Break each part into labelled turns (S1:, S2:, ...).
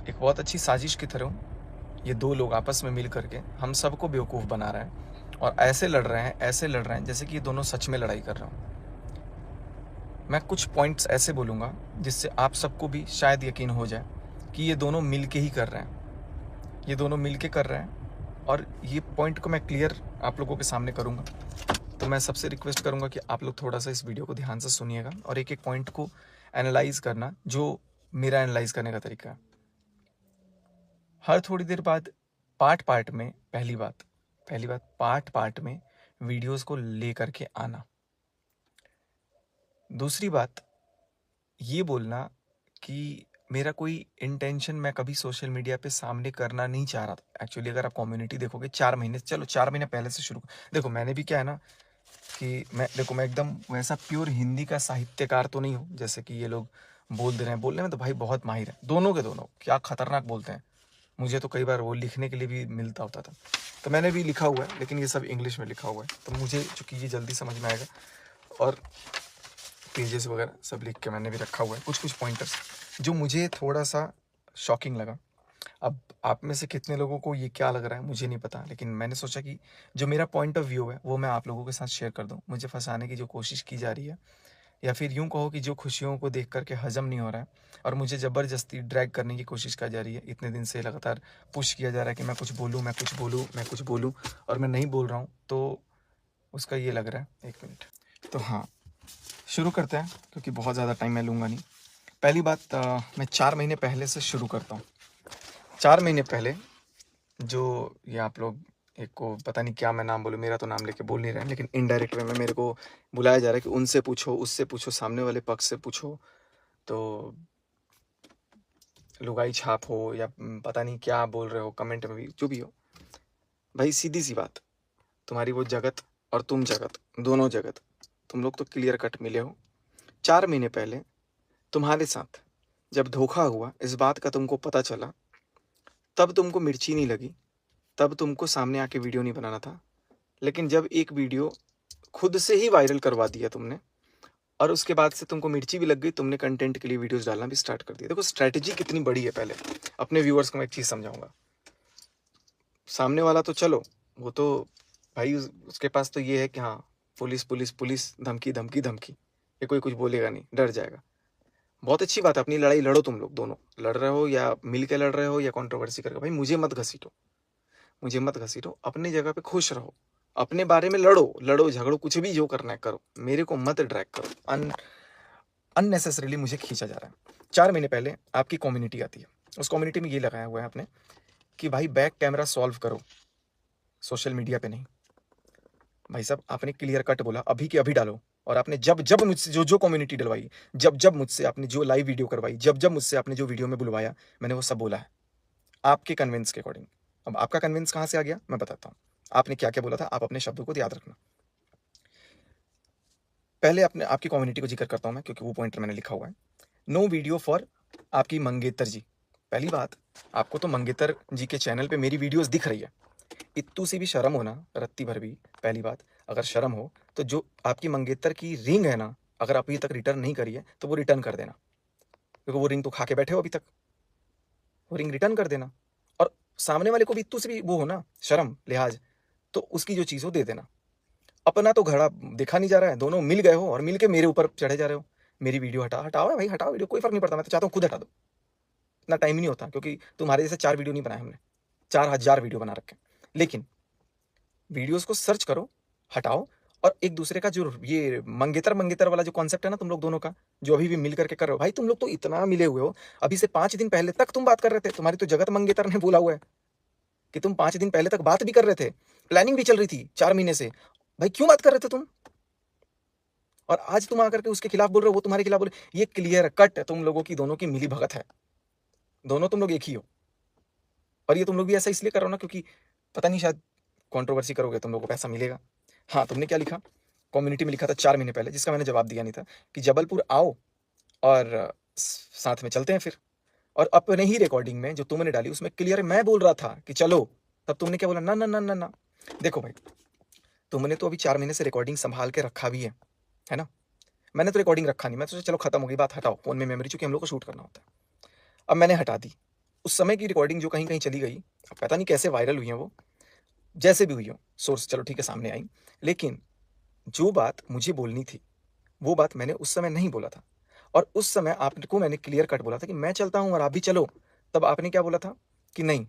S1: एक बहुत अच्छी साजिश की तरह ये दो लोग आपस में मिल करके हम सबको बेवकूफ़ बना रहे हैं और ऐसे लड़ रहे हैं, ऐसे लड़ रहे हैं जैसे कि ये दोनों सच में लड़ाई कर रहे हों। मैं कुछ पॉइंट्स ऐसे बोलूँगा जिससे आप सबको भी शायद यकीन हो जाए कि ये दोनों मिल के ही कर रहे हैं, ये दोनों मिल के कर रहे हैं। और ये पॉइंट को मैं क्लियर आप लोगों के सामने करूँगा। तो मैं सबसे रिक्वेस्ट करूँगा कि आप लोग थोड़ा सा इस वीडियो को ध्यान से सुनिएगा और एक एक पॉइंट को एनालाइज करना, जो मेरा एनालाइज करने का तरीका है। हर थोड़ी देर बाद पार्ट पार्ट में पहली बात पार्ट पार्ट में वीडियोस को लेकर के आना। दूसरी बात ये बोलना कि मेरा कोई इंटेंशन मैं कभी सोशल मीडिया पे सामने करना नहीं चाह रहा था। एक्चुअली अगर आप कम्युनिटी देखोगे 4 महीने, चलो 4 महीने पहले से शुरू, देखो मैंने भी क्या है ना कि मैं एकदम वैसा प्योर हिंदी का साहित्यकार तो नहीं हूँ जैसे कि ये लोग बोल दे रहे हैं। बोलने में तो भाई बहुत माहिर है, दोनों के दोनों क्या खतरनाक बोलते हैं। मुझे तो कई बार वो लिखने के लिए भी मिलता होता था, तो मैंने भी लिखा हुआ है, लेकिन ये सब इंग्लिश में लिखा हुआ है, तो मुझे चूँकि ये जल्दी समझ में आएगा। और पेजेस वगैरह सब लिख के मैंने भी रखा हुआ है, कुछ कुछ पॉइंटर्स जो मुझे थोड़ा सा शॉकिंग लगा। अब आप में से कितने लोगों को ये क्या लग रहा है मुझे नहीं पता, लेकिन मैंने सोचा कि जो मेरा पॉइंट ऑफ व्यू है वो मैं आप लोगों के साथ शेयर कर दूं। मुझे फंसाने की जो कोशिश की जा रही है, या फिर यूं कहो कि जो खुशियों को देख करके हजम नहीं हो रहा है और मुझे ज़बरदस्ती ड्रैग करने की कोशिश की जा रही है, इतने दिन से लगातार पुश किया जा रहा है कि मैं कुछ बोलूँ, मैं कुछ बोलूँ, मैं कुछ बोलूँ, और मैं नहीं बोल रहा हूँ, तो उसका ये लग रहा है। 1 मिनट। तो हाँ, शुरू करते हैं क्योंकि बहुत ज़्यादा टाइम मैं लूँगा नहीं। पहली बात, मैं 4 महीने पहले से शुरू करता हूँ। 4 महीने पहले जो ये आप लोग, एक को पता नहीं क्या मैं नाम बोलूँ, मेरा तो नाम लेके बोल नहीं रहे हैं, लेकिन इनडायरेक्ट वे में मेरे को बुलाया जा रहा है कि उनसे पूछो, उससे पूछो, सामने वाले पक्ष से पूछो, तो लुगाई छाप हो या पता नहीं क्या बोल रहे हो, कमेंट में भी जो भी हो। भाई सीधी सी बात, तुम्हारी वो जगत और तुम जगत, दोनों जगत, तुम लोग तो क्लियर कट मिले हो। 4 महीने पहले तुम्हारे साथ जब धोखा हुआ, इस बात का तुमको पता चला, तब तुमको मिर्ची नहीं लगी, तब तुमको सामने आके वीडियो नहीं बनाना था। लेकिन जब एक वीडियो खुद से ही वायरल करवा दिया तुमने, और उसके बाद से तुमको मिर्ची भी लग गई, तुमने कंटेंट के लिए वीडियोस डालना भी स्टार्ट कर दिया। देखो स्ट्रैटेजी कितनी बड़ी है। पहले अपने व्यूअर्स को मैं एक चीज़ समझाऊंगा। सामने वाला तो चलो, वो तो भाई उसके पास तो ये है कि हाँ, पुलिस पुलिस पुलिस, धमकी धमकी धमकी, ये कोई कुछ बोलेगा नहीं, डर जाएगा। बहुत अच्छी बात है, अपनी लड़ाई लड़ो, तुम लोग दोनों लड़ रहे हो या मिल के लड़ रहे हो या कंट्रोवर्सी करके, भाई मुझे मत घसीटो, मुझे मत घसीटो, अपनी जगह पे खुश रहो, अपने बारे में लड़ो, लड़ो झगड़ो, कुछ भी जो करना है करो, मेरे को मत ड्रैग करो। अननेसेसरीली मुझे खींचा जा रहा है। 4 महीने पहले आपकी कम्युनिटी आती है, उस कम्युनिटी में ये लगाया हुआ है आपने कि भाई बैक कैमरा सॉल्व करो, सोशल मीडिया पे नहीं। भाई साहब आपने क्लियर कट बोला अभी के अभी डालो, और आपने जब जब मुझसे जो जो कम्युनिटी डलवाई, जब जब मुझसे आपने जो लाइव वीडियो करवाई, जब जब मुझसे आपने जो वीडियो में बुलवाया, मैंने वो सब बोला है आपके कन्विंस के अकॉर्डिंग। अब आपका कन्विंस कहाँ से आ गया मैं बताता हूँ। आपने क्या क्या बोला था, आप अपने शब्दों को याद रखना। पहले अपने आपकी कम्युनिटी को जिक्र करता हूँ मैं, क्योंकि वो पॉइंटर मैंने लिखा हुआ है। नो वीडियो फॉर आपकी मंगेतर जी। पहली बात, आपको तो मंगेतर जी के चैनल पे मेरी वीडियोस दिख रही है, इत्तू सी भी शर्म हो ना, रत्ती भर भी। पहली बात, अगर शर्म हो तो जो आपकी मंगेतर की रिंग है ना, अगर आप अभी तक रिटर्न नहीं करी है तो वो रिटर्न कर देना, क्योंकि वो रिंग तो खा के बैठे हो अभी तक, वो रिंग रिटर्न कर देना। और सामने वाले को भी इत्तू से भी वो हो ना, शर्म लिहाज, तो उसकी जो चीज़ हो दे देना। अपना तो घड़ा देखा नहीं जा रहा है, दोनों मिल गए हो और मिल के मेरे ऊपर चढ़े जा रहे हो। मेरी वीडियो हटाओ भाई, हटाओ वीडियो, कोई फर्क नहीं पड़ता, मैं तो चाहता हूँ खुद हटा दो। इतना टाइम ही नहीं होता, क्योंकि तुम्हारे जैसे 4 वीडियो नहीं बनाए हमने, 4,000 वीडियो बना रखे। लेकिन वीडियोस को सर्च करो, हटाओ, और एक दूसरे का जो ये मंगेतर मंगेतर वाला जो कॉन्सेप्ट है ना तुम लोग दोनों का, जो अभी भी मिल करके कर रहे हो, भाई तुम लोग तो इतना मिले हुए हो, अभी से 5 दिन पहले तक तुम बात कर रहे थे। तुम्हारी तो जगत मंगेतर ने बोला हुआ है कि तुम 5 दिन पहले तक बात भी कर रहे थे, प्लानिंग भी चल रही थी 4 महीने से। भाई क्यों बात कर रहे थे तुम, और आज तुम आकर के उसके खिलाफ बोल रहे हो, वो तुम्हारे खिलाफ बोल रहे हो। ये क्लियर कट तुम लोगों की दोनों की मिली भगत है, दोनों तुम लोग एक ही हो। और ये तुम लोग भी ऐसा इसलिए कर रहे हो ना क्योंकि पता नहीं, शायद कंट्रोवर्सी करोगे तुम लोगों को पैसा मिलेगा। हाँ, तुमने क्या लिखा कम्युनिटी में, लिखा था 4 महीने पहले, जिसका मैंने जवाब दिया नहीं था, कि जबलपुर आओ और साथ में चलते हैं फिर। और अपने ही रिकॉर्डिंग में जो तुमने डाली उसमें क्लियर मैं बोल रहा था कि चलो, तब तुमने क्या बोला, ना ना ना ना ना। देखो भाई, तुमने तो अभी 4 महीने से रिकॉर्डिंग संभाल के रखा भी है ना। मैंने तो रिकॉर्डिंग रखा नहीं, मैं तो सोचा चलो खत्म हो गई बात, हटाओ फोन में मेमोरी, चूंकि हम लोग को शूट करना होता है। अब मैंने हटा दी, उस समय की रिकॉर्डिंग जो कहीं-कहीं चली गई, अब पता नहीं कैसे वायरल हुई हैं वो, जैसे भी हुई हो, सोर्स चलो ठीक है सामने आई। लेकिन जो बात मुझे बोलनी थी, वो बात मैंने उस समय नहीं बोला था और उस समय आपको मैंने क्लियर कट बोला था कि मैं चलता हूँ और आप भी चलो। तब आपने क्या बोला था कि नहीं,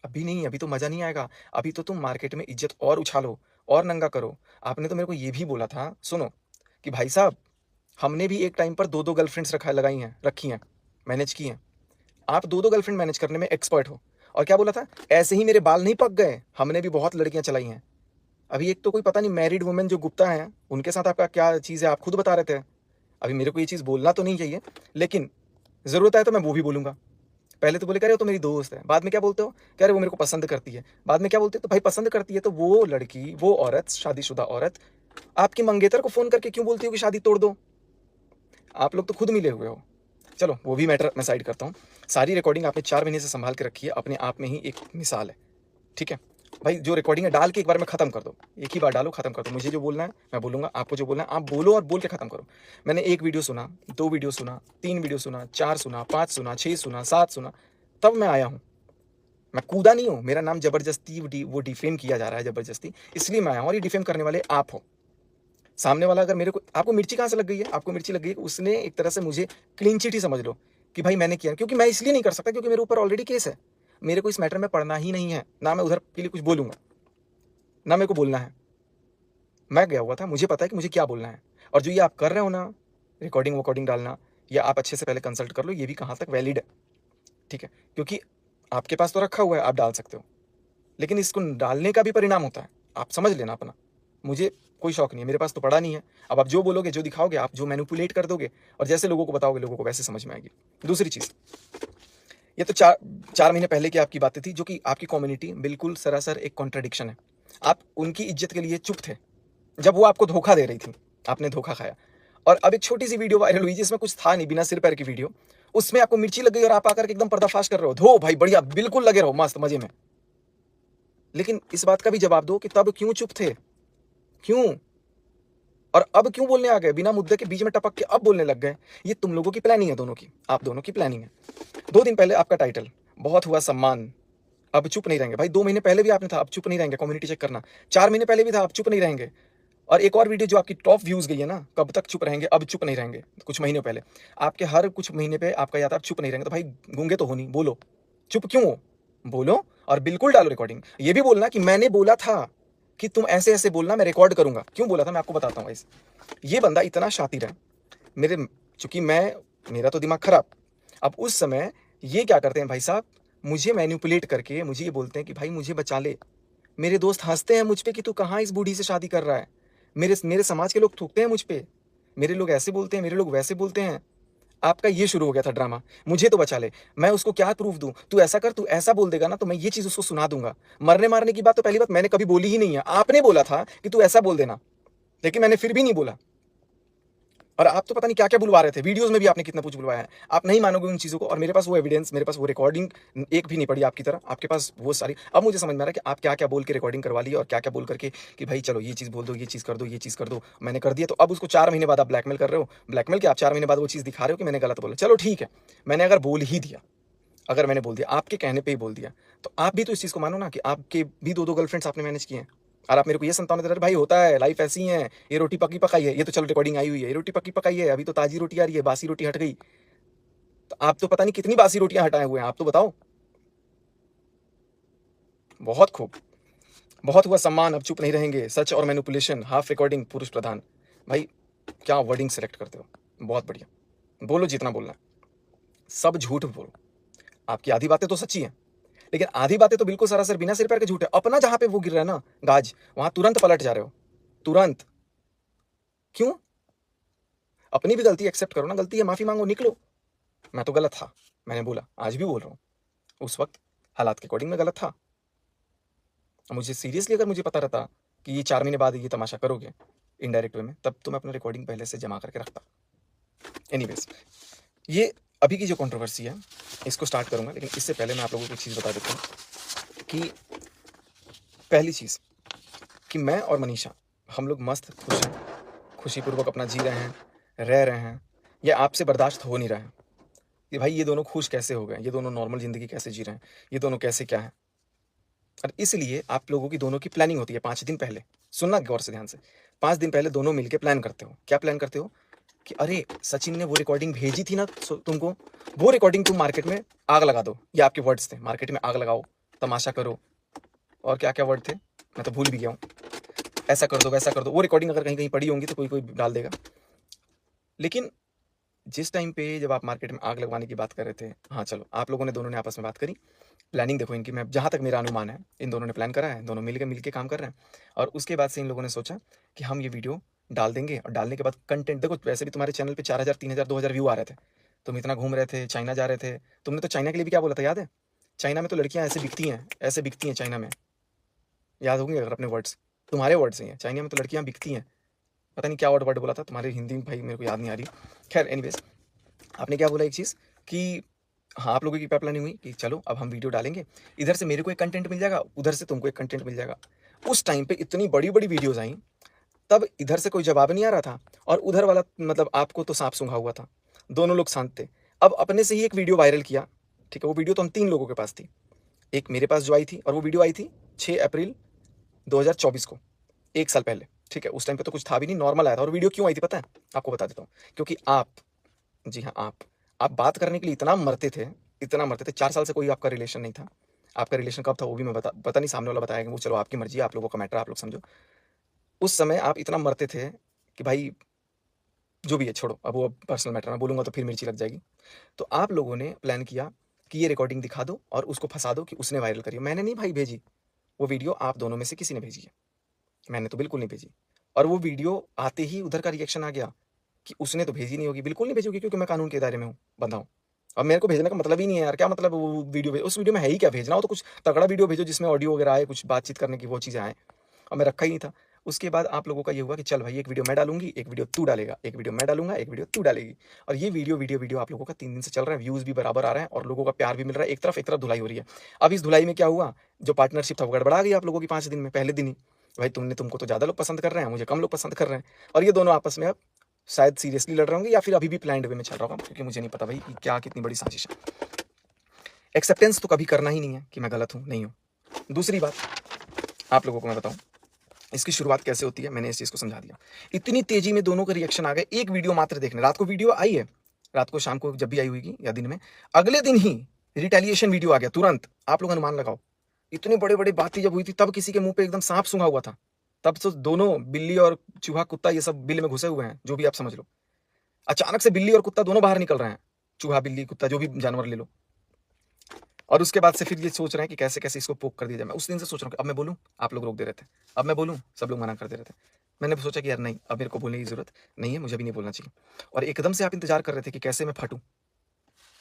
S1: अभी नहीं, अभी तो मज़ा नहीं आएगा, अभी तो तुम मार्केट में इज़्ज़त और उछालो और नंगा करो। आपने तो मेरे को ये भी बोला था, सुनो, कि भाई साहब, हमने भी एक टाइम पर 2-2 गर्लफ्रेंड्स रखी हैं, मैनेज की हैं। आप 2-2 गर्लफ्रेंड मैनेज करने में एक्सपर्ट हो। और क्या बोला था? ऐसे ही मेरे बाल नहीं पक गए, हमने भी बहुत लड़कियाँ चलाई हैं। अभी एक तो कोई पता नहीं मैरिड वुमेन जो गुप्ता हैं, उनके साथ आपका क्या चीज़ है, आप खुद बता रहे थे। अभी मेरे को ये चीज़ बोलना तो नहीं चाहिए, लेकिन ज़रूरत आए तो मैं वो भी बोलूँगा। पहले तो बोले, कह रहे हो तो मेरी दोस्त है, बाद में क्या बोलते हो? कह रहे वो मेरे को पसंद करती है, बाद में क्या बोलते हो? तो भाई पसंद करती है तो वो लड़की, वो औरत, शादीशुदा औरत, आपकी मंगेतर को फ़ोन करके क्यों बोलती हो कि शादी तोड़ दो? आप लोग तो खुद मिले हुए हो। चलो वो भी मैटर मैं साइड करता हूँ। सारी रिकॉर्डिंग आपने 4 महीने से सँभाल के रखी है, अपने आप में ही एक मिसाल है, ठीक है? भाई जो रिकॉर्डिंग है डाल के एक बार में ख़त्म कर दो। एक ही बार डालो, ख़त्म कर दो। मुझे जो बोलना है मैं बोलूँगा, आपको जो बोलना है आप बोलो और बोल के ख़त्म करो। मैंने 1 वीडियो सुना, 2 वीडियो सुना, 3 वीडियो सुना, 4 सुना, 5 सुना, 6 सुना, 7 सुना, तब मैं आया हूँ। मैं कूदा नहीं हूँ, मेरा नाम ज़बरदस्ती वो डिफ़ेम किया जा रहा है ज़बरदस्ती, इसलिए मैं आया हूँ और ये डिफ़ेम करने वाले आप हो। सामने वाला अगर मेरे को, आपको मिर्ची कहाँ से लग गई है? आपको मिर्ची लग गई है कि उसने एक तरह से मुझे क्लीन चिट ही समझ लो कि भाई मैंने किया, क्योंकि मैं इसलिए नहीं कर सकता क्योंकि मेरे ऊपर ऑलरेडी केस है। मेरे को इस मैटर में पढ़ना ही नहीं है, ना मैं उधर के लिए कुछ बोलूँगा, ना मेरे को बोलना है। मैं गया हुआ था, मुझे पता है कि मुझे क्या बोलना है। और जो ये आप कर रहे हो ना, रिकॉर्डिंग डालना, या आप अच्छे से पहले कंसल्ट कर लो, ये भी कहाँ तक वैलिड है, ठीक है? क्योंकि आपके पास तो रखा हुआ है, आप डाल सकते हो। लेकिन इसको डालने का भी परिणाम होता है, आप समझ लेना अपना। मुझे कोई शौक नहीं है, मेरे पास तो पड़ा नहीं है। अब आप जो बोलोगे, जो दिखाओगे, आप जो मैनिपुलेट कर दोगे और जैसे लोगों को बताओगे, लोगों को वैसे समझ में आएगी। दूसरी चीज़, ये तो 4 महीने पहले की आपकी बातें थी, जो कि आपकी कम्युनिटी बिल्कुल सरासर एक कॉन्ट्रडिक्शन है। आप उनकी इज्जत के लिए चुप थे, जब वो आपको धोखा दे रही थी, आपने धोखा खाया। और अब एक छोटी-सी वीडियो वायरल हुई जिसमें कुछ था नहीं, बिना सिर-पैर की वीडियो, उसमें आपको मिर्ची लग गई और आप आकर के एकदम पर्दाफ़ाश कर रहे हो। धो भाई बढ़िया, बिल्कुल लगे रहो मस्त मज़े में। लेकिन इस बात का भी जवाब दो कि तब क्यों चुप थे? क्यों? और अब क्यों बोलने आ गए? बिना मुद्दे के बीच में टपक के अब बोलने लग गए। ये तुम लोगों की प्लानिंग है दोनों की, आप दोनों की प्लानिंग है। 2 दिन पहले आपका टाइटल, बहुत हुआ सम्मान, अब चुप नहीं रहेंगे। भाई 2 महीने पहले भी आपने था, अब चुप नहीं रहेंगे, कम्युनिटी चेक करना। 4 महीने पहले भी था, अब चुप नहीं रहेंगे। और एक और वीडियो जो आपकी टॉप व्यूज़ गई है ना, कब तक चुप रहेंगे, अब चुप नहीं रहेंगे, कुछ महीनों पहले। आपके हर कुछ महीने पे आपका या था, अब चुप नहीं रहेंगे, तो भाई गूंगे तो हो नहीं, बोलो। चुप क्यों हो? बोलो और बिल्कुल डालो रिकॉर्डिंग। ये भी बोलना कि मैंने बोला था कि तुम ऐसे-ऐसे बोलना, मैं रिकॉर्ड करूँगा। क्यों बोला था मैं आपको बताता हूँ गाइस। ये बंदा इतना शातिर है, मेरे चूँकि मेरा तो दिमाग खराब। अब उस समय ये क्या करते हैं भाई साहब, मुझे मैनिपुलेट करके मुझे ये बोलते हैं कि भाई मुझे बचा ले। मेरे दोस्त हँसते हैं मुझ पे कि तू कहाँ इस बूढ़ी से शादी कर रहा है। मेरे मेरे समाज के लोग थूकते हैं मुझ पे। मेरे लोग ऐसे बोलते हैं, मेरे लोग वैसे बोलते हैं। आपका ये शुरू हो गया था ड्रामा, मुझे तो बचा ले। मैं उसको क्या प्रूफ़ दूँ? तू ऐसा कर, तू ऐसा बोल देगा ना तो मैं ये चीज़ उसको सुना दूँगा। मरने-मारने की बात तो पहली बात मैंने कभी बोली ही नहीं है। आपने बोला था कि तू ऐसा बोल देना, लेकिन मैंने फिर भी नहीं बोला। और आप तो पता नहीं क्या-क्या बुलवा रहे थे, वीडियोज़ में भी आपने कितना कुछ बुलवाया है। आप नहीं मानोगे उन चीज़ों को, और मेरे पास वो एविडेंस, मेरे पास वो रिकॉर्डिंग एक भी नहीं पड़ी आपकी तरह, आपके पास वो सारी। अब मुझे समझ में आ रहा है कि आप क्या-क्या बोल के रिकॉर्डिंग करवा ली और क्या-क्या बोल करके कि भाई चलो ये चीज़ बोल दो, ये चीज़ कर दो, ये चीज़ कर दो। मैंने कर दिया तो अब उसको 4 महीने बाद आप ब्लैकमेल कर रहे हो। ब्लैकमेल क्या, आप 4 महीने बाद वो चीज़ दिखा रहे हो कि मैंने गलत बोला। चलो ठीक है, मैंने अगर बोल ही दिया, अगर मैंने बोल दिया, आपके कहने पे ही बोल दिया, तो आप भी तो इस चीज़ को मानो ना कि आपके भी 2-2 गर्लफ्रेंड्स आपने मैनेज किए हैं। और आप मेरे को ये संतावना दे रहे, भाई होता है, लाइफ ऐसी ही है, ये रोटी पकी पकाई है। ये तो चलो रिकॉर्डिंग आई हुई है, ये रोटी पकी पकाई है, अभी तो ताज़ी रोटी आ रही है, बासी रोटी हट गई। तो आप तो पता नहीं कितनी बासी रोटियाँ हटाए हुए हैं, आप तो बताओ। बहुत खूब, बहुत हुआ सम्मान, अब चुप नहीं रहेंगे, सच और मैनिपुलेशन, हाफ रिकॉर्डिंग, पुरुष प्रधान। भाई क्या वर्डिंग सेलेक्ट करते हो, बहुत बढ़िया। बोलो जितना बोलना है, सब झूठ बोलो। आपकी आधी बातें तो सच्ची हैं, लेकिन आधी बातें तो बिल्कुल सरासर बिना सिर पैर के झूठ है। अपना जहाँ पे वो गिर रहा है ना गाज, वहाँ तुरंत पलट जा रहे हो, तुरंत। क्यों? अपनी भी गलती एक्सेप्ट करो ना, गलती है, माफ़ी माँगो, निकलो। मैं तो गलत था, मैंने बोला, आज भी बोल रहा हूँ। उस वक़्त हालात के अकॉर्डिंग मैं गलत था। मुझे सीरियसली अगर मुझे पता रहता कि ये 4 महीने बाद ये तमाशा करोगे, इनडायरेक्ट वे में, तब तो मैं अपना रिकॉर्डिंग पहले से जमा करके रखता। एनीवेज़, ये अभी की जो कंट्रोवर्सी है, इसको स्टार्ट करूँगा, लेकिन इससे पहले मैं आप लोगों को एक चीज़ बता देता हूँ कि पहली चीज़ कि मैं और मनीषा, हम लोग मस्त खुश हैं, खुशीपूर्वक अपना जी रहे हैं, रह रहे हैं। ये आपसे बर्दाश्त हो नहीं रहा है। कि भाई ये दोनों खुश कैसे हो गए, ये दोनों नॉर्मल ज़िंदगी कैसे जी रहे हैं, ये दोनों कैसे क्या हैं। और इसलिए आप लोगों की दोनों की प्लानिंग होती है 5 दिन पहले। सुनना गौर से ध्यान से। 5 दिन पहले दोनों मिलके प्लान करते हो। क्या प्लान करते हो कि अरे सचिन ने वो रिकॉर्डिंग भेजी थी ना तुमको, वो रिकॉर्डिंग तुम मार्केट में आग लगा दो। ये आपके वर्ड्स थे, मार्केट में आग लगाओ, तमाशा करो, और क्या क्या वर्ड थे मैं तो भूल भी गया हूँ। ऐसा कर दो, वैसा कर दो। वो रिकॉर्डिंग अगर कहीं कहीं पड़ी होंगी तो कोई कोई डाल देगा। लेकिन जिस टाइम पे जब आप मार्केट में आग लगवाने की बात कर रहे थे, हाँ चलो आप लोगों ने दोनों ने आपस में बात करी, प्लानिंग देखो इनकी। मैं जहाँ तक मेरा अनुमान है, इन दोनों ने प्लान करा है, दोनों मिल के काम कर रहे हैं। और उसके बाद से इन लोगों ने सोचा कि हम ये वीडियो डाल देंगे, और डालने के बाद कंटेंट देखो, वैसे भी तुम्हारे चैनल पे 4000 3000 2000 व्यू आ रहे थे, तुम इतना घूम रहे थे, चाइना जा रहे थे। तुमने तो चाइना के लिए भी क्या बोला था याद है? चाइना में तो लड़कियां ऐसे बिकती हैं, ऐसे बिकती हैं चाइना में। याद होंगे अगर अपने वर्ड्स, तुम्हारे वर्ड्स ही हैं, चाइना में तो लड़कियां बिकती हैं। पता नहीं क्या वर्ड बोला था तुम्हारे हिंदी में, भाई मेरे को याद नहीं आ रही। खैर एनीवेज, आपने क्या बोला एक चीज़ कि हाँ, आप लोगों की क्या प्लानिंग हुई कि चलो अब हम वीडियो डालेंगे, इधर से मेरे को एक कंटेंट मिल जाएगा, उधर से तुमको एक कंटेंट मिल जाएगा। उस टाइम पे इतनी बड़ी-बड़ी वीडियोज़ आई, तब इधर से कोई जवाब नहीं आ रहा था, और उधर वाला मतलब आपको तो साँप सूँघा हुआ था। दोनों लोग शांत थे। अब अपने से ही एक वीडियो वायरल किया, ठीक है? वो वीडियो तो हम 3 लोगों के पास थी। एक मेरे पास जो आई थी, और वो वीडियो आई थी 6 अप्रैल 2024 को, 1 साल पहले, ठीक है? उस टाइम पे तो कुछ था भी नहीं, नॉर्मल आया था। और वीडियो क्यों आई थी पता है? आपको बता देता हूँ। क्योंकि आप, जी हाँ, आप बात करने के लिए इतना मरते थे। 4 साल से कोई आपका रिलेशन नहीं था। आपका रिलेशन कब था वो भी मैं पता नहीं, सामने वाला बताएगा, वो चलो आपकी मर्ज़ी है, आप लोगों का मैटर, आप लोग समझो। उस समय आप इतना मरते थे कि भाई जो भी है छोड़ो, अब वो पर्सनल मैटर, मैं बोलूँगा तो फिर मिर्ची लग जाएगी। तो आप लोगों ने प्लान किया कि ये रिकॉर्डिंग दिखा दो और उसको फँसा दो कि उसने वायरल करी है। मैंने नहीं भाई भेजी, वो वीडियो आप दोनों में से किसी ने भेजी है। मैंने तो बिल्कुल नहीं भेजी। और वो वीडियो आते ही उधर का रिएक्शन आ गया कि उसने तो भेजी नहीं होगी, बिल्कुल नहीं भेजी होगी, क्योंकि मैं कानून के दायरे में हूँ, बंधा हूँ। अब मेरे को भेजने का मतलब ही नहीं है यार, क्या मतलब वो वीडियो उस वीडियो में है ही क्या भेजना? हो तो कुछ तगड़ा वीडियो भेजो जिसमें ऑडियो वगैरह आए, कुछ बातचीत करने की वो चीज़ें आएँ, और मैं रखा ही नहीं था। उसके बाद आप लोगों का ये हुआ कि चल भाई एक वीडियो मैं डालूँगी, एक वीडियो तू डालेगा, एक वीडियो मैं डालूँगा, एक वीडियो तू डालेगी। और ये वीडियो आप लोगों का 3 दिन से चल रहा है, व्यूज़ भी बराबर आ रहे हैं और लोगों का प्यार भी मिल रहा है। एक तरफ धुलाई हो रही है। अब इस धुलाई में क्या हुआ, जो पार्टनरशिप था वो गड़बड़ा गई आप लोगों की 5 दिन में, पहले दिन ही। भाई तुमको तो ज़्यादा लोग पसंद कर रहे हैं, मुझे कम लोग पसंद कर रहे हैं, और ये दोनों आपस में अब शायद सीरियसली लड़ रहे होंगे, या फिर अभी भी प्लान्ड वे में चल रहा होगा, क्योंकि मुझे नहीं पता भाई कि क्या कितनी बड़ी साजिश है। एक्सेप्टेंस तो कभी करना ही नहीं है कि मैं गलत हूँ, नहीं हूँ। दूसरी बात आप लोगों को मैं बताऊँ, इसकी शुरुआत कैसे होती है, मैंने इस चीज़ को समझा दिया। इतनी तेज़ी में दोनों के रिएक्शन आ गए, एक वीडियो मात्र देखने। रात को वीडियो आई है, रात को शाम को जब भी आई होगी या दिन में, अगले दिन ही रिटेलिएशन वीडियो आ गया तुरंत। आप लोग अनुमान लगाओ, इतनी बड़ी-बड़ी बातें जब हुई थी तब किसी के मुँह पे एकदम साँप सूँघा हुआ था। तब तो दोनों बिल्ली और चूहा, कुत्ता, ये सब बिल में घुसे हुए हैं, जो भी आप समझ लो। अचानक से बिल्ली और कुत्ता दोनों बाहर निकल रहे हैं। चूहा, बिल्ली, कुत्ता, जो भी जानवर ले लो। और उसके बाद से फिर ये सोच रहे हैं कि कैसे-कैसे इसको पोक कर दिया जाए। मैं उस दिन से सोच रहा हूँ कि अब मैं बोलूँ? आप लोग रोक दे रहे थे। अब मैं बोलूँ? सब लोग मना कर दे रहे थे। मैंने सोचा कि यार नहीं, अब मेरे को बोलने की ज़रूरत नहीं है, मुझे अभी नहीं बोलना चाहिए। और एकदम से आप इंतज़ार कर रहे थे कि कैसे मैं फटूँ।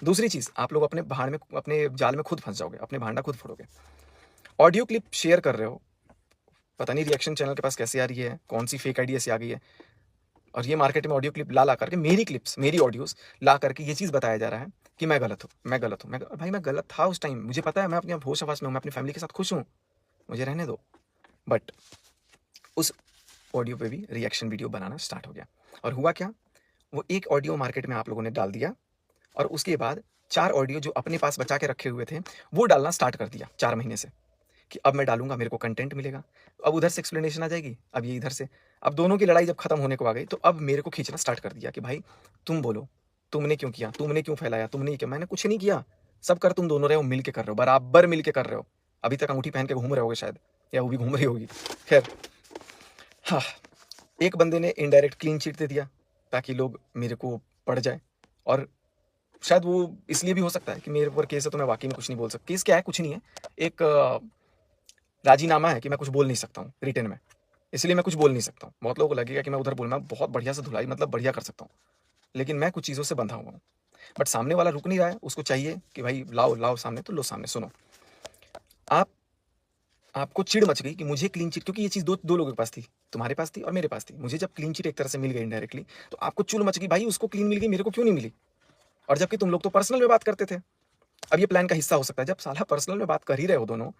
S1: दूसरी चीज़, आप लोग अपने भाड़ में, अपने जाल में खुद फँस जाओगे, अपने भांडा खुद फोड़ोगे। ऑडियो क्लिप शेयर कर रहे हो, पता नहीं रिएक्शन चैनल के पास कैसे आ रही है, कौन-सी फेक आईडी ऐसी आ गई है। और ये मार्केट में ऑडियो क्लिप ला करके, मेरी क्लिप्स, मेरी ऑडियोज़ ला करके ये चीज़ बताया जा रहा है कि मैं गलत हूँ, मैं गलत हूँ, भाई मैं गलत था उस टाइम, मुझे पता है, मैं अपने होश-हवास में हूँ, मैं अपनी फैमिली के साथ खुश हूँ, मुझे रहने दो। बट उस ऑडियो पे भी रिएक्शन वीडियो बनाना स्टार्ट हो गया। और हुआ क्या, वो एक ऑडियो मार्केट में आप लोगों ने डाल दिया, और उसके बाद 4 ऑडियो जो अपने पास बचा के रखे हुए थे, वो डालना स्टार्ट कर दिया 4 महीने से, कि अब मैं डालूँगा, मेरे को कंटेंट मिलेगा। अब उधर से एक्सप्लेनेशन आ जाएगी, अब ये इधर से। अब दोनों की लड़ाई जब खत्म होने को आ गई, तो अब मेरे को खींचना स्टार्ट कर दिया कि भाई तुम बोलो, तुमने क्यों किया, तुमने क्यों फैलाया, तुमने ही किया। मैंने कुछ नहीं किया, सब कर तुम दोनों रहे हो, मिल के कर रहे हो, बराबर मिल के कर रहे हो। अभी तक अंगूठी पहन के घूम रहे होगे शायद, या वो भी घूम रही होगी। खैर, हाँ, एक बंदे ने इनडायरेक्ट क्लीन चिट दे दिया ताकि लोग मेरे को पड़ जाए, और शायद वो इसलिए भी हो सकता है कि मेरे ऊपर केस है तो मैं वाकई में कुछ नहीं बोल सकता। केस क्या है, कुछ नहीं है, एक राजीनामा है कि मैं कुछ बोल नहीं सकता हूँ रिटन में, इसलिए मैं कुछ बोल नहीं सकता हूँ। बहुत लोगों को लगेगा कि मैं उधर बोल, मैं बहुत बढ़िया से धुलाई, मतलब बढ़िया कर सकता हूँ, लेकिन मैं कुछ चीज़ों से बंधा हुआ हूँ। बट सामने वाला रुक नहीं रहा है, उसको चाहिए कि भाई लाओ लाओ सामने, तो लो सामने। सुनो, आप आपको चिढ़ मच गई कि मुझे क्लीन चिट, क्योंकि ये चीज़ दो लोगों के पास थी, तुम्हारे पास थी और मेरे पास थी। मुझे जब क्लीन चिट एक तरह से मिल गई इनडायरेक्टली, तो आपको चुल मच गई, भाई उसको क्लीन मिल गई, मेरे को क्यों नहीं मिली? और जबकि तुम लोग तो पर्सनल में बात करते थे। अब ये प्लान का हिस्सा हो सकता है, जब साला पर्सनल में बात कर ही रहे हो दोनों,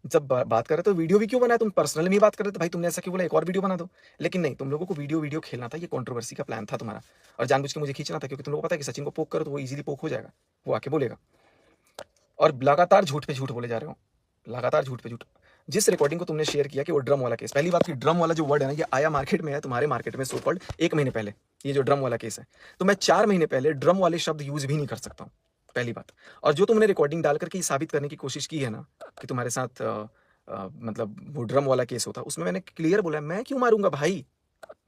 S1: जब बात कर रहे तो वीडियो भी क्यों बनाया, तुम पर्सनल में ही बात कर रहे थे भाई, तुमने ऐसा क्यों बोला एक और वीडियो बना दो। लेकिन नहीं, तुम लोगों को वीडियो वीडियो खेलना था, ये कंट्रोवर्सी का प्लान था तुम्हारा, और जानबूझ के मुझे खींचना था, क्योंकि तुम लोगों को पता है कि सचिन को पोक करो तो वो इजीली पोक हो जाएगा, वो आके बोलेगा। और लगातार झूठ पे झूठ बोले जा रहे हो, लगातार झूठ पे झूठ। जिस रिकॉर्डिंग को तुमने शेयर किया कि वो ड्रम वाला केस, पहली बात कि ड्रम वाला जो वर्ड है ना, ये आया मार्केट में है, तुम्हारे मार्केट में सो कॉल्ड 1 महीने पहले, ये जो ड्रम वाला केस है। तो मैं 4 महीने पहले ड्रम वाले शब्द यूज भी नहीं कर सकता हूँ, पहली बात। और जो तुमने रिकॉर्डिंग डाल करके ये साबित करने की कोशिश की है ना कि तुम्हारे साथ मतलब वो ड्रम वाला केस होता, उसमें मैंने क्लियर बोला है, मैं क्यों मारूंगा भाई,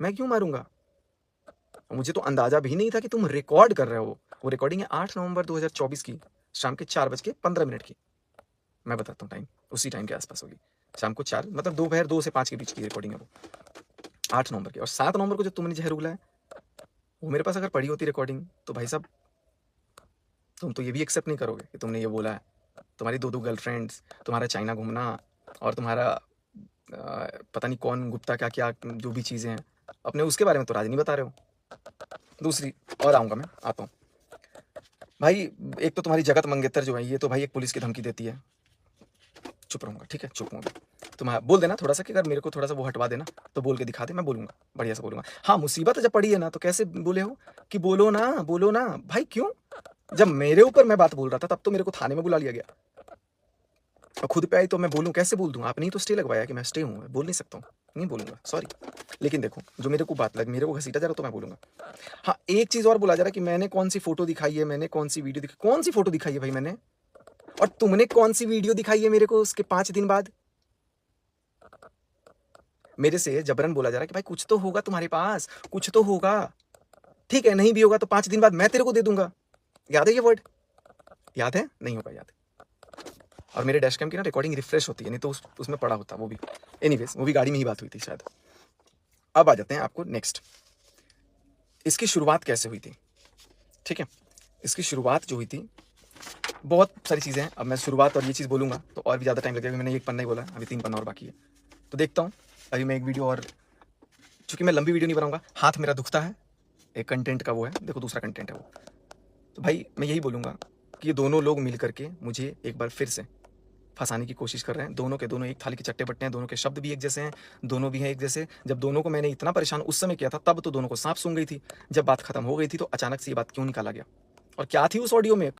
S1: मैं क्यों मारूंगा। मुझे तो अंदाजा भी नहीं था कि तुम रिकॉर्ड कर रहे हो। वो रिकॉर्डिंग है 8 नवंबर 2024 की, शाम के 4:15 की। मैं बताता हूँ टाइम, उसी टाइम के आसपास होगी, शाम को 4 मतलब दोपहर 2 से 5 के बीच की रिकॉर्डिंग है वो, 8 नवंबर की। और 7 नवंबर को जब तुमने जहर उगला है, वो मेरे पास अगर पड़ी होती रिकॉर्डिंग तो भाई साहब तुम तो ये भी एक्सेप्ट नहीं करोगे कि तुमने ये बोला है। तुम्हारी 2 गर्लफ्रेंड्स, तुम्हारा चाइना घूमना, और तुम्हारा पता नहीं कौन गुप्ता क्या क्या जो भी चीज़ें हैं अपने, उसके बारे में तो राज नहीं बता रहे हो। दूसरी और आऊँगा, मैं आता हूँ भाई। एक तो तुम्हारी जगत मंगेतर जो है, ये तो भाई एक पुलिस की धमकी देती है। चुप रहूँगा, ठीक है, चुप होंगे। तुम बोल देना थोड़ा सा कि अगर मेरे को थोड़ा सा वो हटवा देना तो बोल के दिखा दे, मैं बोलूँगा, बढ़िया से बोलूँगा। हाँ, मुसीबत जब पड़ी है ना तो कैसे बोले हो कि बोलो ना, बोलो ना भाई। क्यों? जब मेरे ऊपर मैं बात बोल रहा था तब तो मेरे को थाने में बुला लिया गया, और खुद पे आई तो मैं बोलूँ, कैसे बोल दूँ? आपने ही तो स्टे लगवाया कि मैं स्टे हूँ, बोल नहीं सकता हूँ, नहीं बोलूँगा, सॉरी। लेकिन देखो, जो मेरे को बात लग, मेरे को घसीटा जा रहा तो मैं बोलूँगा। हाँ, एक चीज़ और बोला जा रहा है कि मैंने कौन सी फोटो दिखाई है, मैंने कौन सी वीडियो दिखाई, कौन सी फोटो दिखाई है भाई मैंने, और तुमने कौन सी वीडियो दिखाई है मेरे को उसके 5 दिन बाद। मेरे से जबरन बोला जा रहा है कि भाई कुछ तो होगा तुम्हारे पास, कुछ तो होगा, ठीक है, नहीं भी होगा तो 5 दिन बाद मैं तेरे को दे दूंगा। याद है ये वर्ड? याद है? नहीं होगा याद। और मेरे डैश कैम की ना रिकॉर्डिंग रिफ्रेश होती है, नहीं तो उसमें पड़ा होता वो भी। एनीवेज, वो भी गाड़ी में ही बात हुई थी शायद। अब आ जाते हैं आपको नेक्स्ट, इसकी शुरुआत कैसे हुई थी, ठीक है। इसकी शुरुआत जो हुई थी, बहुत सारी चीज़ें हैं। अब मैं शुरुआत और ये चीज़ बोलूँगा तो और भी ज़्यादा टाइम लगेगा, मैंने 1 पन्ना ही बोला, अभी 3 पन्ना और बाकी है। तो देखता हूँ, अभी मैं एक वीडियो और, चूँकि मैं लंबी वीडियो नहीं बनाऊँगा, हाथ मेरा दुखता है, एक कंटेंट का वो है, देखो दूसरा कंटेंट है वो। तो भाई मैं यही बोलूँगा कि ये दोनों लोग मिल करके मुझे एक बार फिर से फंसाने की कोशिश कर रहे हैं। दोनों के दोनों एक थाली के चट्टे बट्टे हैं, दोनों के शब्द भी एक जैसे हैं, दोनों भी हैं एक जैसे। जब दोनों को मैंने इतना परेशान उस समय किया था तब तो दोनों को सांप सूंघ गई थी, जब बात खत्म हो गई थी तो अचानक से ये बात क्यों निकाला गया, और क्या थी उस ऑडियो में?